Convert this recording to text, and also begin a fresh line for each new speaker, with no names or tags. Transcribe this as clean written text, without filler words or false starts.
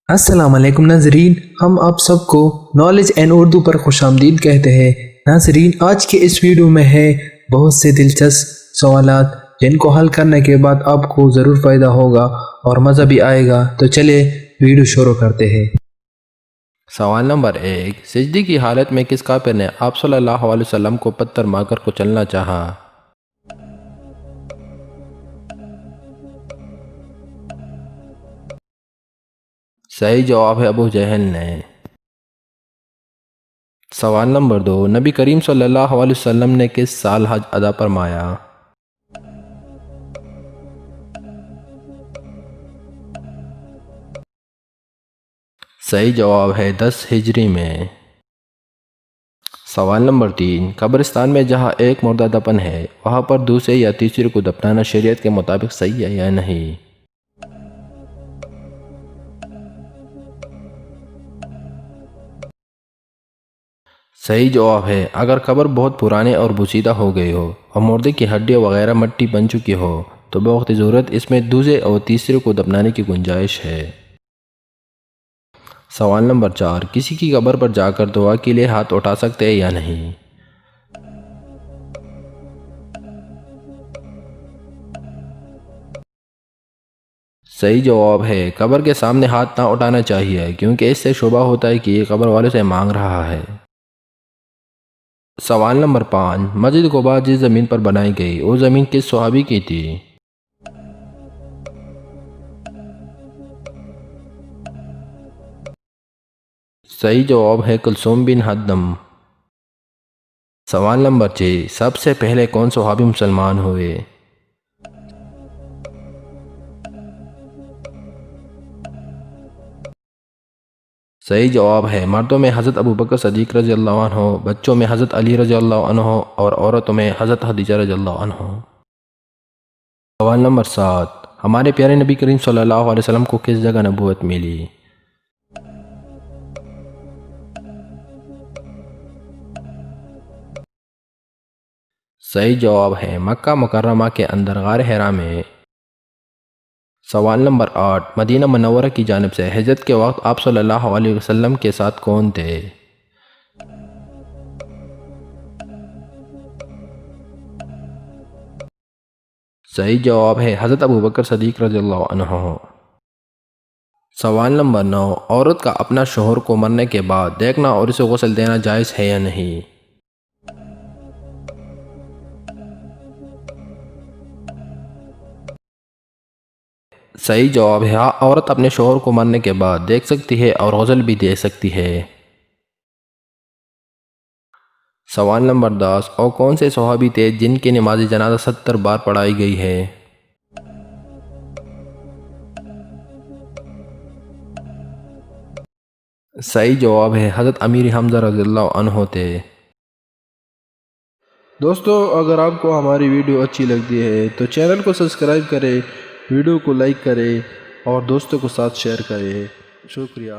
السلام علیکم ناظرین، ہم آپ سب کو نالج اینڈ اردو پر خوش آمدید کہتے ہیں۔ ناظرین، آج کے اس ویڈیو میں ہے بہت سے دلچسپ سوالات جن کو حل کرنے کے بعد آپ کو ضرور فائدہ ہوگا اور مزہ بھی آئے گا۔ تو چلے ویڈیو شروع کرتے ہیں۔
سوال نمبر 1، سجدے کی حالت میں کس کافر نے آپ صلی اللہ علیہ وسلم کو پتھر مار کر کچلنا چاہا؟ صحیح جواب ہے ابو جہل نے۔ سوال نمبر 2، نبی کریم صلی اللہ علیہ وسلم نے کس سال حج ادا فرمایا؟ صحیح جواب ہے 10 ہجری میں۔ سوال نمبر 3، قبرستان میں جہاں ایک مردہ دفن ہے وہاں پر دوسرے یا تیسرے کو دفنانا شریعت کے مطابق صحیح ہے یا نہیں؟ صحیح جواب ہے اگر قبر بہت پرانے اور بوسیدہ ہو گئی ہو اور مردے کی ہڈیاں وغیرہ مٹی بن چکی ہو تو بوقت ضرورت اس میں دوسرے اور تیسرے کو دفنانے کی گنجائش ہے۔ سوال نمبر 4، کسی کی قبر پر جا کر دعا کے لیے ہاتھ اٹھا سکتے ہیں یا نہیں؟ صحیح جواب ہے قبر کے سامنے ہاتھ نہ اٹھانا چاہیے کیونکہ اس سے شبہ ہوتا ہے کہ یہ قبر والے سے مانگ رہا ہے۔ سوال نمبر 5، مسجد قباء جس زمین پر بنائی گئی وہ زمین کس صحابی کی تھی؟ صحیح جواب ہے کلثوم بن حدم۔ سوال نمبر 6، سب سے پہلے کون صحابی مسلمان ہوئے؟ صحیح جواب ہے مردوں میں حضرت ابوبکر صدیق رضی اللہ عنہ، بچوں میں حضرت علی رضی اللہ عنہ اور عورتوں میں حضرت خدیجہ رضی اللہ عنہ۔ سوال نمبر 7، ہمارے پیارے نبی کریم صلی اللہ علیہ وسلم کو کس جگہ نبوت ملی؟ صحیح جواب ہے مکہ مکرمہ کے اندر غار حرا میں۔ سوال نمبر 8، مدینہ منورہ کی جانب سے ہجرت کے وقت آپ صلی اللہ علیہ وسلم کے ساتھ کون تھے؟ صحیح جواب ہے حضرت ابوبکر صدیق رضی اللہ عنہ۔ سوال نمبر 9، عورت کا اپنا شوہر کو مرنے کے بعد دیکھنا اور اسے غسل دینا جائز ہے یا نہیں؟ صحیح جواب ہے ہاں، عورت اپنے شوہر کو مرنے کے بعد دیکھ سکتی ہے اور غسل بھی دے سکتی ہے۔ سوال نمبر 10، اور کون سے صحابی تھے جن کی نماز جنازہ 70 بار پڑھائی گئی ہے؟ صحیح جواب ہے حضرت امیر حمزہ رضی اللہ عنہ تھے۔
دوستو، اگر آپ کو ہماری ویڈیو اچھی لگتی ہے تو چینل کو سبسکرائب کریں، ویڈیو کو لائک کریں اور دوستوں کے ساتھ شیئر کریں۔ شکریہ۔